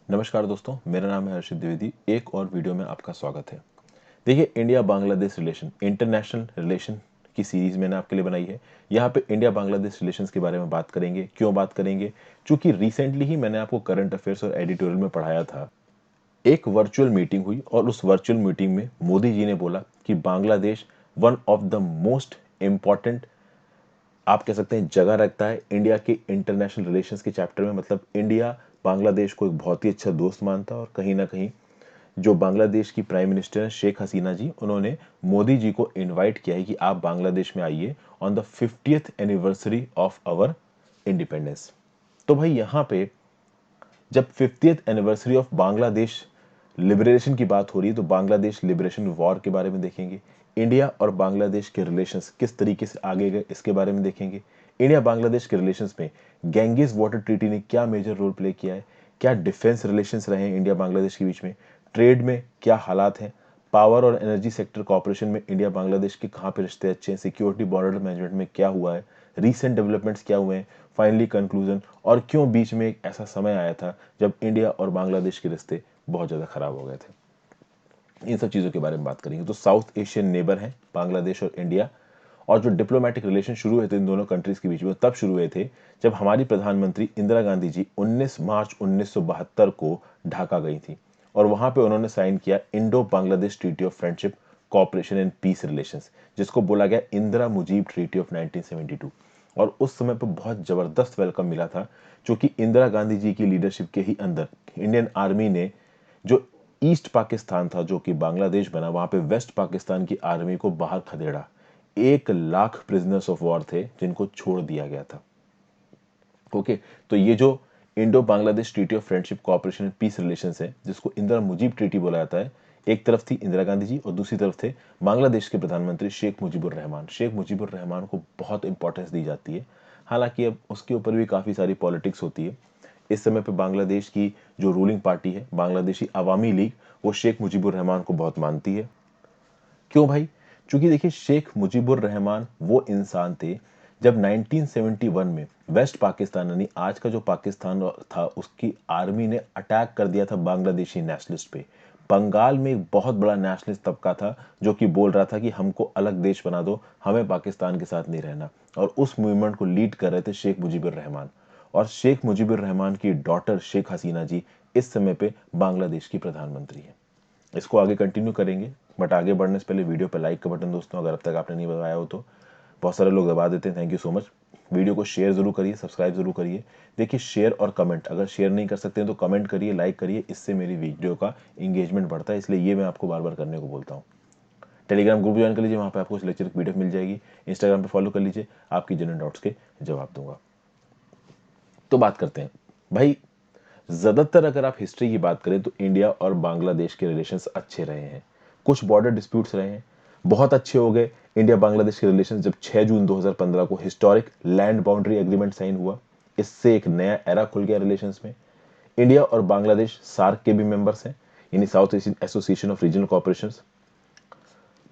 नमस्कार दोस्तों, मेरा नाम है हर्षित द्विवेदी। एक और वीडियो में आपका स्वागत है। देखिए, India Bangladesh relation international relation की सीरीज मैंने आपके लिए बनाई है। यहाँ पे इंडिया बांग्लादेश रिलेशंस के बारे में बात करेंगे। क्यों बात करेंगे? क्योंकि रिसेंटली ही मैंने आपको करंट अफेयर्स और एडिटोरियल में पढ़ाया था। एक वर्चुअल मीटिंग हुई और उस वर्चुअल मीटिंग में मोदी जी ने बोला कि Bangladesh one of the most important, आप कह सकते हैं, जगह रखता है इंडिया के इंटरनेशनल रिलेशंस के चैप्टर में। मतलब इंडिया बांग्लादेश को एक बहुत ही अच्छा दोस्त मानता है और कहीं ना कहीं जो बांग्लादेश की प्राइम मिनिस्टर हैं शेख हसीना जी, उन्होंने मोदी जी को इनवाइट किया है कि आप बांग्लादेश में आइए on the 50th anniversary of our independence. तो भाई यहाँ पे जब 50th anniversary of Bangladesh liberation की बात हो रही है तो बांग्लादेश लिबरेशन वॉर के बारे में देखेंगे। इंडिया और बांग्लादेश के रिलेशंस किस तरीके से आगे गए इसके बारे में देखेंगे। इंडिया बांग्लादेश के रिलेशंस में गैंगिस वाटर ट्रीटी ने क्या मेजर रोल प्ले किया है, क्या डिफेंस रिलेशंस रहे हैं इंडिया बांग्लादेश के बीच में, ट्रेड में क्या हालात हैं, पावर और एनर्जी सेक्टर कॉपरेशन में इंडिया बांग्लादेश के कहाँ पे रिश्ते अच्छे हैं, सिक्योरिटी बॉर्डर मैनेजमेंट में क्या हुआ है, रीसेंट डेवलपमेंट्स क्या हुए हैं, फाइनली कंक्लूजन, और क्यों बीच में एक ऐसा समय आया था जब इंडिया और बांग्लादेश के रिश्ते बहुत ज़्यादा खराब हो गए थे। इन सब चीज़ों के बारे में बात करेंगे। तो साउथ एशियन नेबर हैं बांग्लादेश और इंडिया, और जो डिप्लोमेटिक रिलेशन शुरू हुए थे इन दोनों कंट्रीज के बीच में तब शुरू हुए थे जब हमारी प्रधानमंत्री इंदिरा गांधी जी 19 मार्च 1972 को ढाका गई थी और वहां पे उन्होंने साइन किया Indo Bangladesh treaty of friendship, cooperation and peace relations, जिसको बोला गया इंदिरा मुजीब ट्रीटी ऑफ 1972। और उस समय पर बहुत जबरदस्त वेलकम मिला था, क्योंकि इंदिरा गांधी जी की लीडरशिप के ही अंदर इंडियन आर्मी ने जो ईस्ट पाकिस्तान था जो कि बांग्लादेश बना, वहां पे वेस्ट पाकिस्तान की आर्मी को बाहर खदेड़ा। 1 लाख प्रिजनर्स ऑफ वॉर थे जिनको छोड़ दिया गया था। ओके, तो ये जो Indo Bangladesh treaty of friendship, cooperation and peace relations है, जिसको इंदिरा मुजीब ट्रीटी बोला जाता है, एक तरफ थी इंदिरा गांधी जी और दूसरी तरफ थे बांग्लादेश के प्रधानमंत्री शेख मुजीबुर रहमान। शेख मुजीबुर रहमान को बहुत इंपॉर्टेंस दी जाती है, हालांकि अब उसके ऊपर भी काफ़ी सारी पॉलिटिक्स होती है। इस समय पे बांग्लादेश की जो रूलिंग पार्टी है बांग्लादेशी अवामी लीग, वो शेख मुजीबुर रहमान को बहुत मानती है। क्यों भाई? क्योंकि देखिए, शेख मुजीबुर रहमान वो इंसान थे जब 1971 में वेस्ट पाकिस्तान यानी आज का जो पाकिस्तान था उसकी आर्मी ने अटैक कर दिया था बांग्लादेशी नेशनलिस्ट पे। बंगाल में एक बहुत बड़ा नेशनलिस्ट तबका था जो कि बोल रहा था कि हमको अलग देश बना दो, हमें पाकिस्तान के साथ नहीं रहना। और उस मूवमेंट को लीड कर रहे थे शेख मुजीबुर रहमान। और शेख मुजीबुर रहमान की डॉटर शेख हसीना जी इस समय पे बांग्लादेश की प्रधानमंत्री है। इसको आगे कंटिन्यू करेंगे, बट आगे बढ़ने से पहले वीडियो पर लाइक का बटन दोस्तों अगर अब तक आपने नहीं दबाया हो तो, बहुत सारे लोग दबा देते हैं, thank you so much. Video को शेयर जरूर करिए, सब्सक्राइब जरूर करिए। देखिए, शेयर और कमेंट, अगर शेयर नहीं कर सकते हैं तो कमेंट करिए, लाइक करिए, इससे मेरी वीडियो का इंगेजमेंट बढ़ता है, इसलिए ये मैं आपको बार बार करने को बोलता हूँ। टेलीग्राम ग्रुप ज्वाइन कर लीजिए, वहाँ पे आपको इस लेक्चर की पीडीएफ मिल जाएगी। इंस्टाग्राम पे फॉलो कर लीजिए, आपकी जनरल डाउट्स के जवाब दूंगा। तो बात करते हैं भाई। ज्यादातर अगर आप हिस्ट्री की बात करें तो इंडिया और बांग्लादेश के रिलेशंस अच्छे रहे हैं। कुछ बॉर्डर डिस्प्यूट्स रहे हैं, बहुत अच्छे हो गए इंडिया बांग्लादेश के रिलेशन जब 6 जून 2015 को historic land boundary agreement sign हुआ। इससे एक नया एरा खुल गया रिलेशंस में। इंडिया और बांग्लादेश सार्क के भी मेंबर्स हैं, यानी South Asian Association of Regional Cooperation.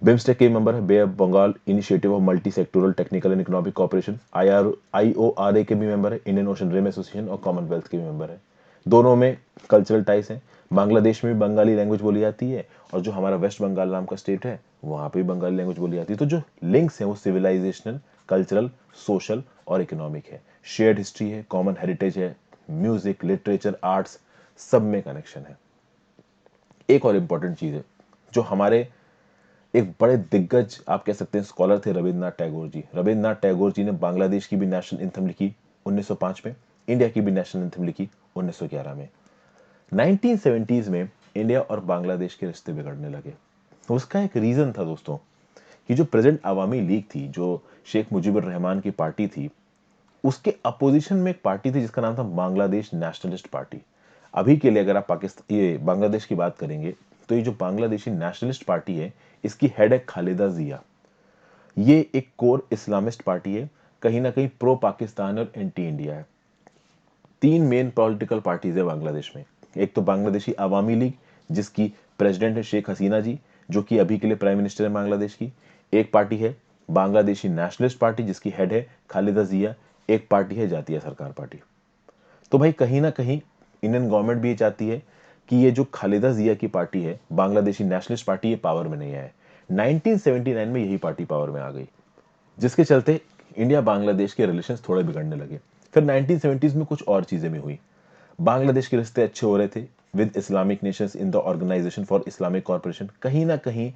BIMSTEC के मेंबर है, Bay of Bengal Initiative of Multi Sectoral Technical and Economic Cooperation. IORA के भी मेंबर है, इंडियन ओशन रिम एसोसिएशन, और कॉमनवेल्थ के भी मेंबर है। दोनों में कल्चरल टाइज हैं। बांग्लादेश में भी बंगाली लैंग्वेज बोली जाती है और जो हमारा वेस्ट बंगाल नाम का स्टेट है वहां पे भी बंगाली लैंग्वेज बोली जाती है। तो जो लिंक्स हैं वो सिविलाइजेशनल, कल्चरल, सोशल और इकोनॉमिक है। शेयर्ड हिस्ट्री है, कॉमन हेरिटेज है, म्यूजिक, लिटरेचर, आर्ट्स, सब में कनेक्शन है। एक और इंपॉर्टेंट चीज है, जो हमारे एक बड़े दिग्गज आप कह सकते हैं स्कॉलर थे रविन्द्रनाथ टैगोर जी। रविन्द्रनाथ टैगोर जी ने बांग्लादेश की भी नेशनल एंथम लिखी 1905 में, इंडिया की भी नेशनल एंथम लिखी 1911 में। 1970s में इंडिया और बांग्लादेश के रिश्ते बिगड़ने लगे। उसका एक रीजन था दोस्तों कि जो प्रेजेंट अवामी लीग थी, जो शेख मुजीबुर रहमान की पार्टी थी, उसके अपोजिशन में एक पार्टी थी जिसका नाम था बांग्लादेश नेशनलिस्ट पार्टी। अभी के लिए अगर आप पाकिस्तान ये बांग्लादेश की बात करेंगे तो ये जो बांग्लादेशी नेशनलिस्ट पार्टी है इसकी हेड है खालिदा जिया। ये एक कोर इस्लामिस्ट पार्टी है, कहीं ना कहीं प्रो पाकिस्तान और एंटी इंडिया है। 3 मेन पॉलिटिकल पार्टीज है बांग्लादेश में। एक तो बांग्लादेशी अवामी लीग जिसकी प्रेसिडेंट है शेख हसीना जी, जो कि अभी के लिए प्राइम मिनिस्टर है बांग्लादेश की। एक पार्टी है बांग्लादेशी नेशनलिस्ट पार्टी जिसकी हेड है खालिदा जिया। एक पार्टी है जातीय सरकार पार्टी। तो भाई कहीं ना कहीं इंडियन गवर्नमेंट भी ये चाहती है कि ये जो खालिदा जिया की पार्टी है, बांग्लादेशी नेशनलिस्ट पार्टी, ये पावर में नहीं आए। 1979 में यही पार्टी पावर में आ गई, जिसके चलते इंडिया बांग्लादेश के रिलेशंस थोड़े बिगड़ने लगे। फिर 1970s में कुछ और चीजें भी हुई। बांग्लादेश के रिश्ते अच्छे हो रहे थे with Islamic nations in the organisation for Islamic corporation. कहीं ना कहीं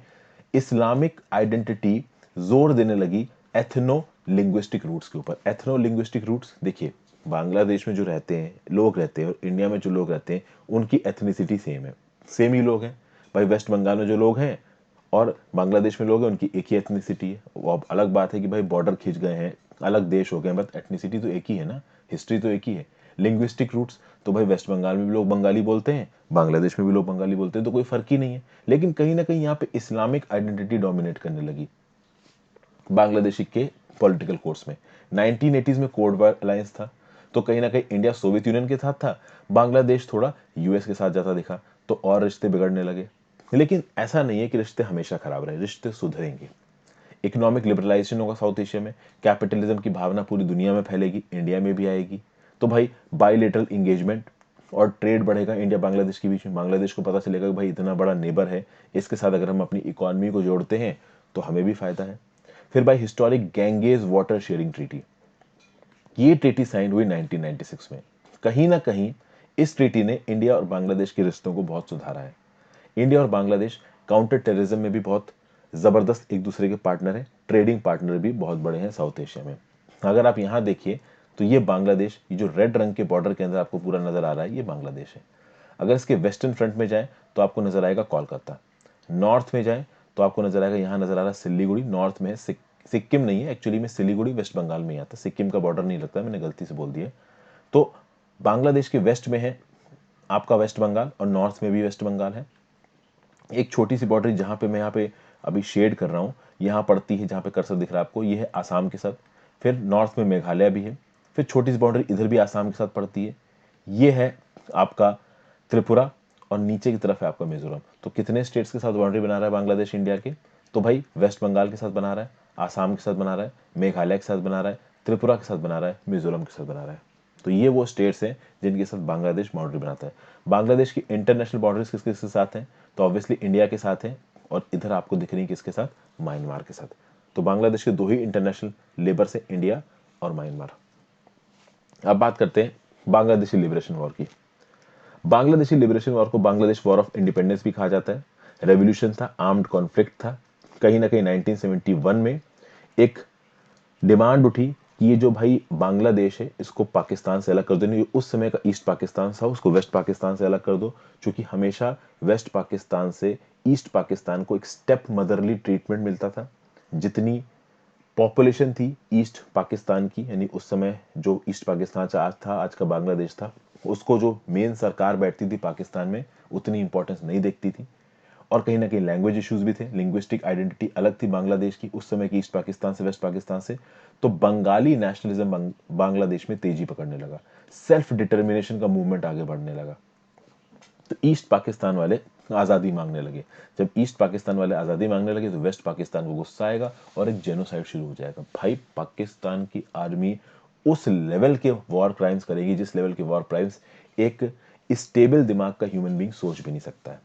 इस्लामिक आइडेंटिटी जोर देने लगी एथनो लिंग्विस्टिक रूट्स के ऊपर। एथनो लिंग्विस्टिक रूट्स देखिए, बांग्लादेश में जो रहते हैं लोग रहते हैं और इंडिया में जो लोग रहते हैं उनकी एथनिसिटी सेम है, सेम ही लोग हैं। भाई वेस्ट बंगाल में जो लोग हैं और बांग्लादेश में लोग हैं, उनकी एक ही एथनिसिटी है। वो अब अलग बात है कि भाई बॉर्डर खींच गए हैं, अलग देश हो गए, बट एथनिसिटी तो एक ही है ना, हिस्ट्री तो एक ही है। लिंग्विस्टिक रूट्स तो भाई वेस्ट बंगाल में भी लोग बंगाली बोलते हैं, बांग्लादेश में भी लोग बंगाली बोलते हैं, तो कोई फर्क ही नहीं है। लेकिन कहीं ना कहीं यहाँ पे इस्लामिक आइडेंटिटी डोमिनेट करने लगी बांग्लादेशी के पॉलिटिकल कोर्स में। 1980s में कोल्ड वॉर अलायंस था, तो कहीं ना कहीं इंडिया सोवियत यूनियन के साथ था, बांग्लादेश थोड़ा यूएस के साथ जाता दिखा, तो और रिश्ते बिगड़ने लगे। लेकिन ऐसा नहीं है कि रिश्ते हमेशा खराब रहे, रिश्ते सुधरेंगे। इकोनॉमिक लिबरलाइजेशन होगा साउथ एशिया में, कैपिटलिज्म की भावना पूरी दुनिया में फैलेगी, इंडिया में भी आएगी। तो भाई बायलेटरल इंगेजमेंट और ट्रेड बढ़ेगा इंडिया बांग्लादेश के बीच में। बांग्लादेश को पता चलेगा कि भाई इतना बड़ा नेबर है, इसके साथ अगर हम अपनी इकोनॉमी को जोड़ते हैं तो हमें भी फायदा है। फिर भाई historic Ganges water sharing treaty, ये ट्रीटी साइन हुई 1996 में। कहीं ना कहीं इस ट्रीटी ने इंडिया और बांग्लादेश के रिश्तों को बहुत सुधारा है। इंडिया और बांग्लादेश काउंटर टेररिज्म में भी बहुत जबरदस्त एक दूसरे के पार्टनर हैं, ट्रेडिंग पार्टनर भी बहुत बड़े हैं साउथ एशिया में। अगर आप यहाँ देखिए तो ये बांग्लादेश, ये जो रेड रंग के बॉर्डर के अंदर आपको पूरा नजर आ रहा है, ये बांग्लादेश है। अगर इसके वेस्टर्न फ्रंट में जाए तो आपको नजर आएगा कोलकाता, नॉर्थ में जाए तो आपको नजर आएगा, यहाँ नजर आ रहा है सिल्लीगुड़ी, नॉर्थ में है सिक्किम नहीं है एक्चुअली में, सिलीगुड़ी वेस्ट बंगाल में ही आता है, सिक्किम का बॉर्डर नहीं लगता, मैंने गलती से बोल दिया। तो बांग्लादेश के वेस्ट में है आपका वेस्ट बंगाल और नॉर्थ में भी वेस्ट बंगाल है। एक छोटी सी बॉर्डर जहां पे मैं यहाँ पे अभी शेड कर रहा हूँ, यहाँ पड़ती है, जहाँ पे कर्सर दिख रहा है आपको, ये है आसाम के साथ। फिर नॉर्थ में मेघालय भी है, फिर छोटी सी बाउंड्री इधर भी आसाम के साथ पड़ती है, ये है आपका त्रिपुरा, और नीचे की तरफ है आपका मिजोरम। तो कितने स्टेट्स के साथ बाउंड्री बना रहा है बांग्लादेश इंडिया के? तो भाई वेस्ट बंगाल के साथ बना रहा है, आसाम के साथ बना रहा है, मेघालय के साथ बना रहा है, त्रिपुरा के साथ बना रहा है, मिजोरम के साथ बना रहा है। तो ये वो स्टेट्स हैं जिनके साथ बांग्लादेश बाउंड्री बनाता है। बांग्लादेश की इंटरनेशनल बाउंड्रीज किसके किसके साथ हैं? तो ऑब्वियसली इंडिया के साथ हैं, और इधर आपको दिख रही है किसके साथ? म्यांमार के साथ। तो बांग्लादेश के दो ही इंटरनेशनल लेबर से, इंडिया और म्यांमार। अब बात करते हैं बांग्लादेशी लिबरेशन वॉर की। बांग्लादेशी लिबरेशन वॉर को बांग्लादेश वॉर ऑफ इंडिपेंडेंस भी कहा जाता है। रेवोल्यूशन था, आर्म्ड कॉन्फ्लिक्ट था। कहीं ना कहीं 1971 में एक डिमांड उठी कि ये जो भाई बांग्लादेश है इसको पाकिस्तान से अलग कर दो। नहीं, उस समय का ईस्ट पाकिस्तान था, उसको वेस्ट पाकिस्तान से अलग कर दो, क्योंकि हमेशा वेस्ट पाकिस्तान से ईस्ट पाकिस्तान को एक स्टेप मदरली ट्रीटमेंट मिलता था। जितनी पॉपुलेशन थी ईस्ट पाकिस्तान की, यानी उस समय जो ईस्ट पाकिस्तान से आज था, आज का बांग्लादेश था, उसको जो मेन सरकार बैठती थी पाकिस्तान में, उतनी इंपॉर्टेंस नहीं देखती थी। और कहीं ना कहीं लैंग्वेज इश्यूज भी थे, लिंग्विस्टिक आइडेंटिटी अलग थी बांग्लादेश की उस समय की ईस्ट पाकिस्तान से, वेस्ट पाकिस्तान से। तो बंगाली नेशनलिज्म बांग्लादेश में तेजी पकड़ने लगा, सेल्फ डिटर्मिनेशन का मूवमेंट आगे बढ़ने लगा। तो ईस्ट पाकिस्तान वाले आज़ादी मांगने लगे। जब ईस्ट पाकिस्तान वाले आज़ादी मांगने लगे तो वेस्ट पाकिस्तान को गुस्सा आएगा और एक जेनोसाइड शुरू हो जाएगा। भाई पाकिस्तान की आर्मी उस लेवल के वॉर क्राइम्स करेगी जिस लेवल के वॉर क्राइम्स एक स्टेबल दिमाग का ह्यूमन बीइंग सोच भी नहीं सकता है।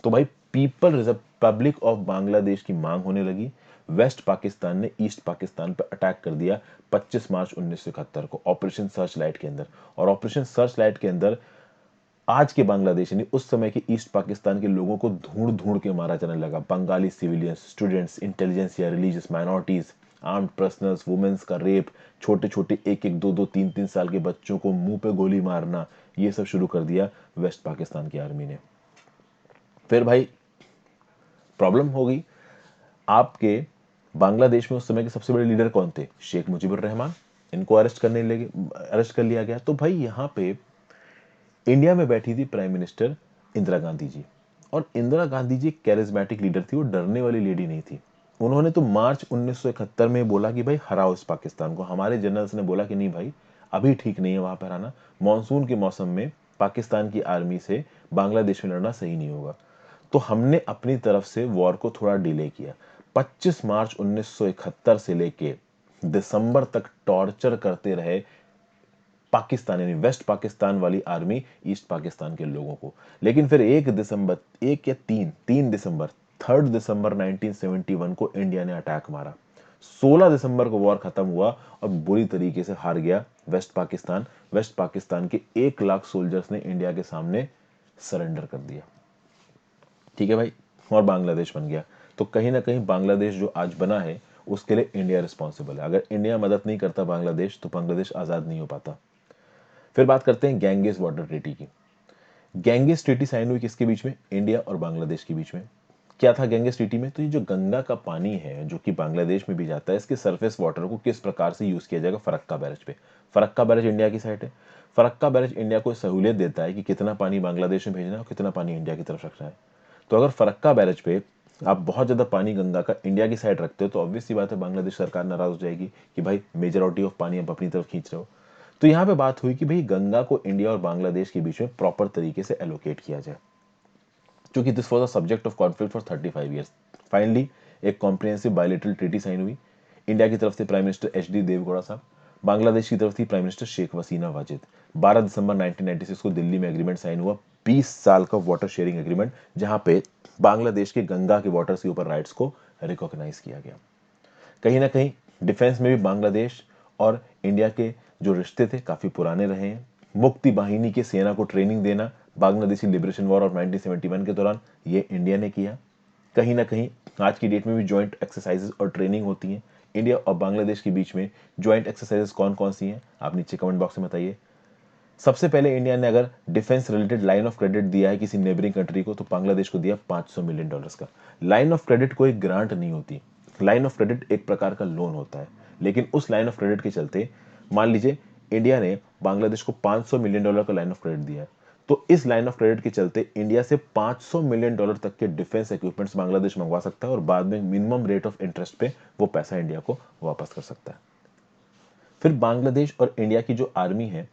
तो भाई पीपल रिपब्लिक ऑफ बांग्लादेश की मांग होने लगी। वेस्ट पाकिस्तान ने ईस्ट पाकिस्तान पर अटैक कर दिया 25 मार्च 1971 को ऑपरेशन सर्च लाइट के अंदर। और ऑपरेशन सर्च लाइट के अंदर आज के बांग्लादेश यानी उस समय के ईस्ट पाकिस्तान के लोगों को ढूंढ ढूंढ के मारा जाने लगा। बंगाली सिविलियंस, स्टूडेंट्स, इंटेलिजेंस या religious minorities, armed personnels, womens का रेप, छोटे छोटे एक एक दो दो तीन तीन साल के बच्चों को मुंह पे गोली मारना, ये सब शुरू कर दिया वेस्ट पाकिस्तान की आर्मी ने। फिर भाई प्रॉब्लम हो गई। आपके बांग्लादेश में उस समय के सबसे बड़े लीडर कौन थे? शेख मुजीबुर रहमान। इनको अरेस्ट कर लिया गया। तो भाई यहाँ पे इंडिया में बैठी थी प्राइम मिनिस्टर इंदिरा गांधी जी, और इंदिरा गांधी जी कैरिज्मेटिक लीडर थी, वो डरने वाली लेडी नहीं थी। उन्होंने तो मार्च 1971 में बोला कि भाई हराओ इस पाकिस्तान को। हमारे जनरल्स ने बोला कि नहीं भाई, अभी ठीक नहीं है वहां पर आना, मानसून के मौसम में पाकिस्तान की आर्मी से बांग्लादेश में लड़ना सही नहीं होगा। तो हमने अपनी तरफ से वॉर को थोड़ा डिले किया। 25 मार्च 1971 से लेके दिसंबर तक टॉर्चर करते रहे पाकिस्तान यानी वेस्ट पाकिस्तान वाली आर्मी ईस्ट पाकिस्तान के लोगों को। लेकिन फिर 3 दिसंबर 1971 को इंडिया ने अटैक मारा। 16 दिसंबर को वॉर खत्म हुआ और बुरी तरीके से हार गया वेस्ट पाकिस्तान। वेस्ट पाकिस्तान के 1 लाख सोल्जर्स ने इंडिया के सामने सरेंडर कर दिया। ठीक है भाई, और बांग्लादेश बन गया। तो कहीं ना कहीं बांग्लादेश जो आज बना है उसके लिए इंडिया रिस्पॉन्सिबल है। अगर इंडिया मदद नहीं करता बांग्लादेश तो बांग्लादेश आजाद नहीं हो पाता। फिर बात करते हैं गैंगेस वाटर ट्रीटी की। गैंगेस ट्रीटी साइन हुई किसके बीच में? इंडिया और बांग्लादेश के बीच में। क्या था गैंगेस ट्रीटी में? तो ये जो गंगा का पानी है जो कि बांग्लादेश में भी जाता है, इसके सरफेस वाटर को किस प्रकार से यूज किया जाएगा फरक्का बैरेज पे। फरक्का बैरेज इंडिया की साइड है। फरक्का बैरेज इंडिया को सहूलियत देता है कि कितना पानी बांग्लादेश में भेजना है और कितना पानी इंडिया की तरफ रखना है। तो अगर फरक्का बैरेज पे आप बहुत ज्यादा पानी गंगा का इंडिया की साइड रखते हो तो ऑब्वियस सी बात है बांग्लादेश सरकार नाराज हो जाएगी कि भाई मेजोरिटी ऑफ पानी आप अपनी तरफ खींच रहे हो। तो यहां पे बात हुई कि भाई गंगा को इंडिया और बांग्लादेश के बीच में प्रॉपर तरीके से एलोकेट किया जाए, क्योंकि this was the subject of conflict for 35 years. Finally एक कॉम्प्रिहेंसिव बायलैटरल ट्रीटी साइन हुई। इंडिया की तरफ से प्राइम मिनिस्टर एच.डी. देवगौड़ा साहब, बांग्लादेश की तरफ थी प्राइम मिनिस्टर शेख हसीना वाजिद। 12 दिसंबर 1996 को दिल्ली में एग्रीमेंट साइन हुआ, 20 साल का वाटर शेयरिंग एग्रीमेंट, जहां पे बांग्लादेश के गंगा के वाटर्स के ऊपर राइट्स को रिकॉग्नाइज किया गया। कहीं ना कहीं डिफेंस में भी बांग्लादेश और इंडिया के जो रिश्ते थे काफी पुराने रहे हैं। मुक्ति बाहिनी की सेना को ट्रेनिंग देना बांग्लादेशी लिबरेशन वॉर ऑफ 1971 के दौरान ये इंडिया ने किया। कहीं ना कहीं आज की डेट में भी ज्वाइंट एक्सरसाइजेस और ट्रेनिंग होती हैं इंडिया और बांग्लादेश के बीच में। ज्वाइंट एक्सरसाइजेस कौन कौन सी हैं आप नीचे कमेंट बॉक्स में बताइए। सबसे पहले इंडिया ने अगर defence related line of credit दिया है किसी नेबरिंग कंट्री को तो बांग्लादेश को दिया $500 मिलियन का। लाइन ऑफ क्रेडिट कोई ग्रांट नहीं होती, लाइन ऑफ क्रेडिट एक प्रकार का लोन होता है। लेकिन उस लाइन ऑफ क्रेडिट के चलते मान लीजिए इंडिया ने बांग्लादेश को $500 मिलियन का लाइन ऑफ क्रेडिट दिया है, तो इस लाइन ऑफ क्रेडिट के चलते इंडिया से $500 मिलियन तक के डिफेंस इक्विपमेंट्स बांग्लादेश मंगवा सकता है और बाद में मिनिमम रेट ऑफ इंटरेस्ट पे वो पैसा इंडिया को वापस कर सकता है। फिर बांग्लादेश और इंडिया की जो आर्मी है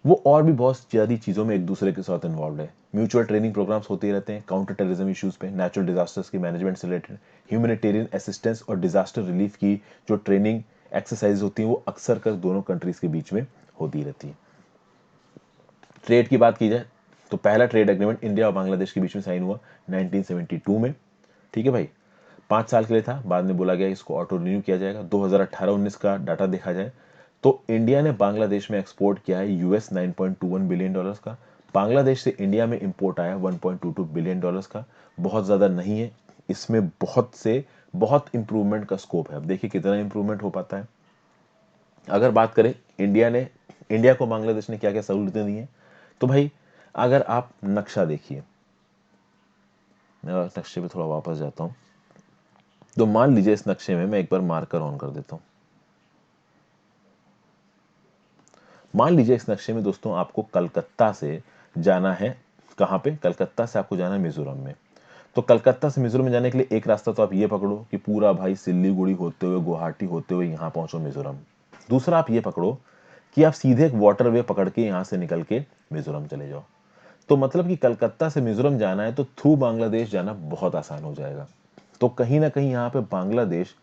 वो और भी बहुत ज्यादा चीजों में एक दूसरे के साथ इन्वॉल्व है। म्यूचुअल ट्रेनिंग प्रोग्राम्स होते रहते हैं काउंटर टेररिज्म इश्यूज पे, नेचुरल डिजास्टर्स की मैनेजमेंट से रिलेटेड, ह्यूमैनिटेरियन असिस्टेंस और डिजास्टर रिलीफ की जो ट्रेनिंग एक्सरसाइज होती है वो अक्सर कर दोनों कंट्रीज के बीच में होती रहती है। ट्रेड की बात की जाए तो पहला ट्रेड एग्रीमेंट इंडिया और बांग्लादेश के बीच में साइन हुआ 1972 में। ठीक है भाई, 5 साल के लिए था, बाद में बोला गया इसको ऑटो रिन्यू किया जाएगा। 2018-19 का डाटा देखा जाए तो इंडिया ने बांग्लादेश में एक्सपोर्ट किया है यूएस $9.21 बिलियन का। बांग्लादेश से इंडिया में इंपोर्ट आया $1.22 बिलियन का। बहुत ज्यादा नहीं है, इसमें बहुत इंप्रूवमेंट का स्कोप है। अब देखिए कितना इंप्रूवमेंट हो पाता है। अगर बात करें इंडिया को बांग्लादेश ने क्या क्या सहूलियतें दी हैं, तो भाई अगर आप नक्शा देखिए, मैं नक्शे पे थोड़ा वापस जाता हूं, तो मान लीजिए इस नक्शे में मैं एक बार मार्कर ऑन कर देता हूं। मान लीजिए इस नक्शे में दोस्तों आपको कलकत्ता से जाना है, कहां पे? कलकत्ता से आपको जाना है मिजोरम में। तो कलकत्ता से मिजोरम में जाने के लिए एक रास्ता तो आप ये पकड़ो कि पूरा भाई सिल्लीगुड़ी होते हुए गुवाहाटी होते हुए यहां पहुंचो मिजोरम। दूसरा आप ये पकड़ो कि आप सीधे एक वाटरवे पकड़ के यहां से निकल के मिजोरम चले जाओ। तो मतलब कि कलकत्ता से मिजोरम जाना है तो थ्रू बांग्लादेश जाना बहुत आसान हो जाएगा। तो कहीं ना कहीं यहाँ पे बांग्लादेश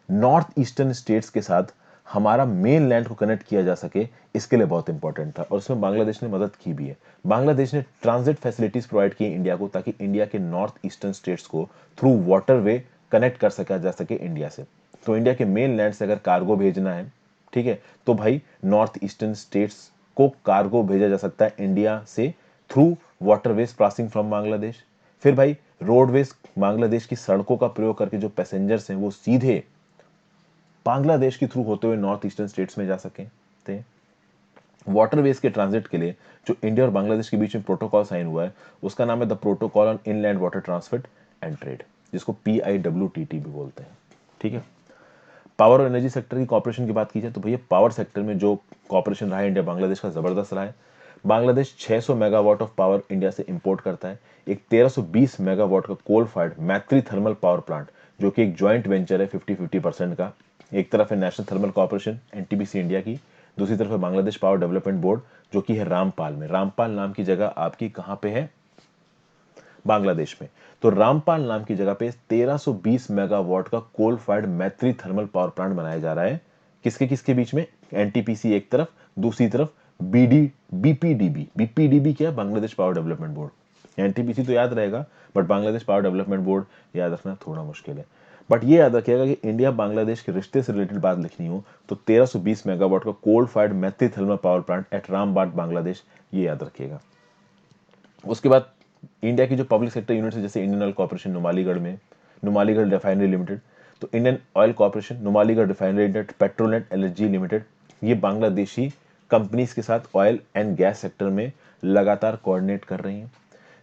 नॉर्थ ईस्टर्न स्टेट्स के साथ हमारा मेन लैंड को कनेक्ट किया जा सके, इसके लिए बहुत इंपॉर्टेंट था और उसमें बांग्लादेश ने मदद की भी है। बांग्लादेश ने ट्रांजिट फैसिलिटीज प्रोवाइड की इंडिया को ताकि इंडिया के नॉर्थ ईस्टर्न स्टेट्स को थ्रू वाटरवे कनेक्ट कर सका जा सके इंडिया से। तो इंडिया के मेन लैंड से अगर कार्गो भेजना है, ठीक है, तो भाई नॉर्थ ईस्टर्न स्टेट्स को कार्गो भेजा जा सकता है इंडिया से through waterways passing from Bangladesh. फिर भाई रोडवेज, बांग्लादेश की सड़कों का प्रयोग करके जो पैसेंजर्स हैं वो सीधे बांग्लादेश के थ्रू होते हुए नॉर्थ ईस्टर्न स्टेट्स में जा सके थे। वाटरवेज के ट्रांजिट के लिए जो इंडिया और बांग्लादेश के बीच में प्रोटोकॉल साइन हुआ है उसका नाम है the protocol on inland water transport and trade, जिसको PIWTT भी बोलते हैं। ठीक है, पावर और एनर्जी सेक्टर की कॉपरेशन की बात की जाए तो भैया पावर सेक्टर में जो कॉपरेशन रहा है इंडिया बांग्लादेश का जबरदस्त रहा है। Bangladesh 600 megawatt of power India से इंपोर्ट करता है। एक 1320 मेगावाट का कोल फायर्ड मैत्री थर्मल पावर प्लांट जो कि एक ज्वाइंट वेंचर है 50-50% का। एक तरफ है national thermal corporation NTPC India की, दूसरी तरफ है बांग्लादेश पावर डेवलपमेंट बोर्ड जो कि है रामपाल में। रामपाल नाम की जगह आपकी कहां पे है? बांग्लादेश में। तो रामपाल नाम की जगह पे 1320 मेगावाट का कोल फायर्ड मैत्री थर्मल पावर प्लांट बनाया जा रहा है। किसके किसके बीच में? NTPC एक तरफ, दूसरी तरफ बीपीडीबी क्या है? Bangladesh power development board. NTPC तो याद रहेगा, but Bangladesh power development board याद रखना थोड़ा मुश्किल है। बट ये याद रखिएगा कि इंडिया बांग्लादेश के रिश्ते से रिलेटेड बात लिखनी हो तो 1320 मेगावाट का कोल फायर्ड मैत्री thermal power plant at Rambagh Bangladesh, ये याद रखिएगा। उसके बाद इंडिया की जो पब्लिक सेक्टर यूनिट्स है, जैसे इंडियन ऑयल कॉर्पोरेशन नुमालीगढ़ में, नुमालीगढ़ रिफाइनरी लिमिटेड, तो Indian oil corporation, Numaligarh refinery limited, Petronet LNG limited, ये बांग्लादेशी कंपनीज के साथ ऑयल एंड गैस सेक्टर में लगातार कोऑर्डिनेट कर रही हैं।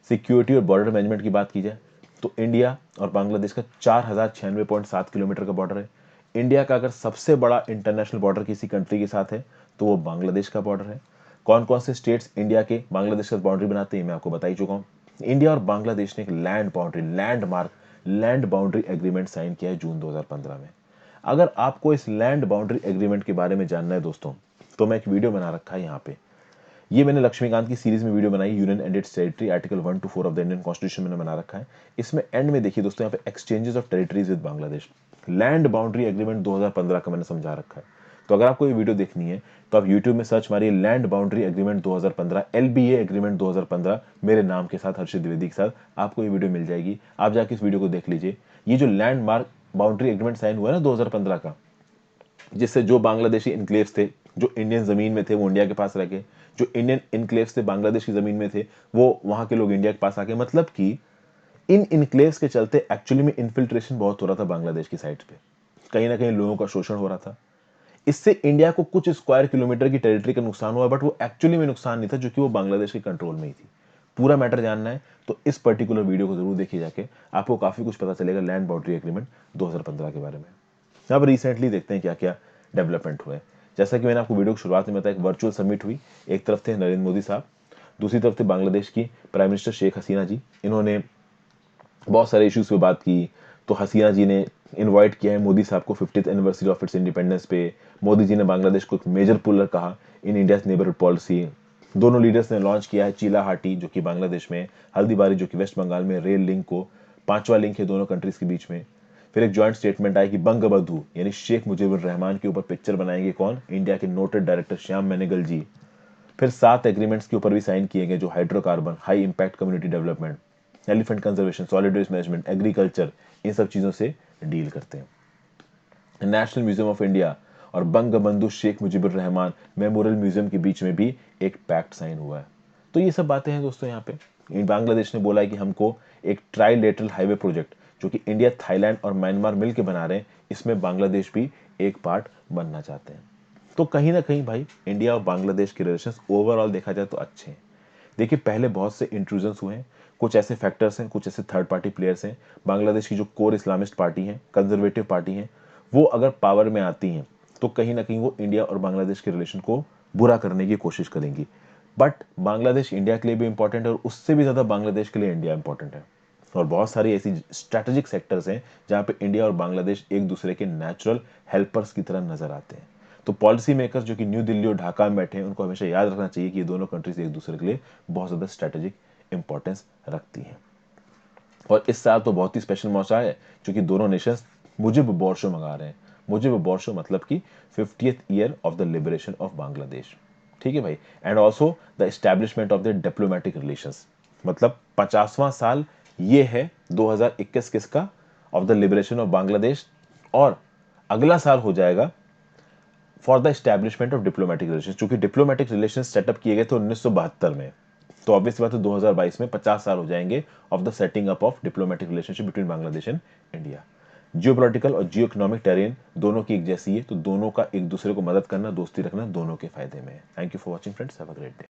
सिक्योरिटी और बॉर्डर मैनेजमेंट की बात की जाए तो इंडिया और बांग्लादेश का 4096.7 किलोमीटर का बॉर्डर है। इंडिया का अगर सबसे बड़ा इंटरनेशनल बॉर्डर किसी कंट्री के साथ है तो वो बांग्लादेश का बॉर्डर है। कौन कौन से स्टेट्स इंडिया के बांग्लादेश का बाउंड्री बनाते हैं मैं आपको बता ही चुका हूँ। इंडिया और बांग्लादेश ने एक लैंड बाउंड्री एग्रीमेंट साइन किया है जून 2015 में। अगर आपको इस लैंड बाउंड्री एग्रीमेंट के बारे में जानना है दोस्तों, तो मैं एक वीडियो बना रखा है यहाँ पे। ये मैंने लक्ष्मीकांत की सीरीज में वीडियो बनाई, union and it's territory, article 1 to 4 of the Indian constitution मैंने बना रखा है। इसमें एंड में देखिए दोस्तों, यहाँ पे exchanges of territories with Bangladesh, land boundary agreement 2015 का मैंने समझा रखा है। तो अगर आपको ये वीडियो देखनी है तो आप यूट्यूब में सर्च मारिए land boundary agreement 2015, LBA agreement 2015, मेरे नाम के साथ, हर्षित द्विवेदी के साथ, आपको ये वीडियो मिल जाएगी। आप जाके इस वीडियो को देख लीजिए। ये जो land mark boundary agreement sign हुआ है ना 2015 का, जिससे जो बांग्लादेशी इनक्लेव्स थे, जो इंडियन जमीन में थे, वो इंडिया के पास रह गए, जो इंडियन इनक्लेव्स थे बांग्लादेश की जमीन में थे, वो वहां के लोग इंडिया के पास आ गए। मतलब कि इन इनक्लेव्स के चलते एक्चुअली में इन्फिल्ट्रेशन बहुत हो रहा था बांग्लादेश की साइड पे, कहीं ना कहीं लोगों का शोषण हो रहा था। इससे इंडिया को कुछ स्क्वायर किलोमीटर की टेरिटरी का नुकसान हुआ, बट वो एक्चुअली में नुकसान नहीं था, जो कि वो बांग्लादेश के कंट्रोल में ही थी। पूरा मैटर जानना है तो इस पर्टिकुलर वीडियो को जरूर देखिए जाके, आपको काफी कुछ पता चलेगा लैंड बाउंड्री एग्रीमेंट 2015 के बारे में। अब रिसेंटली देखते हैं क्या क्या डेवलपमेंट हुए। जैसा कि मैंने आपको वीडियो की शुरुआत में बताया, एक वर्चुअल समिट हुई। एक तरफ थे नरेंद्र मोदी साहब, दूसरी तरफ थे बांग्लादेश की प्राइम मिनिस्टर शेख हसीना जी। इन्होंने बहुत सारे इश्यूज पे बात की। तो हसीना जी ने इनवाइट किया है मोदी साहब को 50th anniversary of its independence पे। मोदी जी ने बांग्लादेश को एक मेजर पुलर कहा इन इंडिया नेबरहुड पॉलिसी। दोनों लीडर्स ने लॉन्च किया है चीलाहाटी, जो कि बांग्लादेश में, हल्दीबारी जो कि वेस्ट बंगाल में, रेल लिंक को, पांचवा लिंक है दोनों कंट्रीज के बीच में। फिर एक जॉइंट स्टेटमेंट आई कि बंगबंधु यानी शेख मुजीबुर रहमान के ऊपर पिक्चर बनाएंगे कौन? इंडिया के नोटेड डायरेक्टर श्याम मेनेगल जी। फिर 7 एग्रीमेंट्स के ऊपर भी साइन किए गए, जो hydrocarbon, high impact community development, elephant conservation, solid waste management, agriculture, इन सब चीजों से डील करते हैं। नेशनल म्यूजियम ऑफ इंडिया और बंगबंधु शेख मुजीबुर रहमान मेमोरियल म्यूजियम के बीच में भी एक पैक्ट साइन हुआ है। तो ये सब बातें हैं दोस्तों। यहाँ पे बांग्लादेश ने बोला है कि हमको एक ट्राइलेटरल हाईवे प्रोजेक्ट, जो कि इंडिया, थाईलैंड और म्यांमार मिलकर बना रहे हैं, इसमें बांग्लादेश भी एक पार्ट बनना चाहते हैं। तो कहीं ना कहीं भाई इंडिया और बांग्लादेश के रिलेशंस ओवरऑल देखा जाए तो अच्छे हैं। देखिए पहले बहुत से इंट्रूजन्स हुए हैं, कुछ ऐसे फैक्टर्स हैं, कुछ ऐसे थर्ड पार्टी प्लेयर्स हैं। बांग्लादेश की जो कोर इस्लामिस्ट पार्टी है, कंजर्वेटिव पार्टी है, वो अगर पावर में आती हैं तो कहीं ना कहीं वो इंडिया और बांग्लादेश के रिलेशन को बुरा करने की कोशिश करेंगी। बट बांग्लादेश इंडिया के लिए भी इंपॉर्टेंट है और उससे भी ज्यादा बांग्लादेश के लिए इंडिया इंपॉर्टेंट है। और बहुत सारी ऐसी स्ट्रेटेजिक सेक्टर्स हैं जहां पे इंडिया और बांग्लादेश एक दूसरे के नेचुरल हेल्पर्स की तरह नजर आते हैं। तो पॉलिसी मेकर्स जो कि न्यू दिल्ली और ढाका में बैठे हैं, उनको हमेशा याद रखना चाहिए कि ये दोनों कंट्रीज एक दूसरे के लिए बहुत ज्यादा स्ट्रेटेजिक इंपॉर्टेंस रखती हैं। और इस साल तो बहुत ही स्पेशल मौका है, क्योंकि दोनों नेशंस मुजिब बोर्शो मंगा रहे हैं। मुजिब बोर्शो मतलब कि 50th year of the liberation of Bangladesh. ठीक है भाई। And also the establishment of the diplomatic relations, मतलब 50वां साल ये है 2021 किसका? Of the liberation of Bangladesh. और अगला साल हो जाएगा for the establishment of diplomatic relation, क्योंकि डिप्लोमेटिक रिलेशन सेटअप किए गए थे 1972 में। तो ऑब्वियस बात है 2022 में 50 साल हो जाएंगे of the setting up of diplomatic relationship between Bangladesh and India. Geopolitical और जियो इकोनॉमिक टेरेन दोनों की एक जैसी है, तो दोनों का एक दूसरे को मदद करना, दोस्ती रखना दोनों के फायदे में है। Thank you for watching friends, have a great day.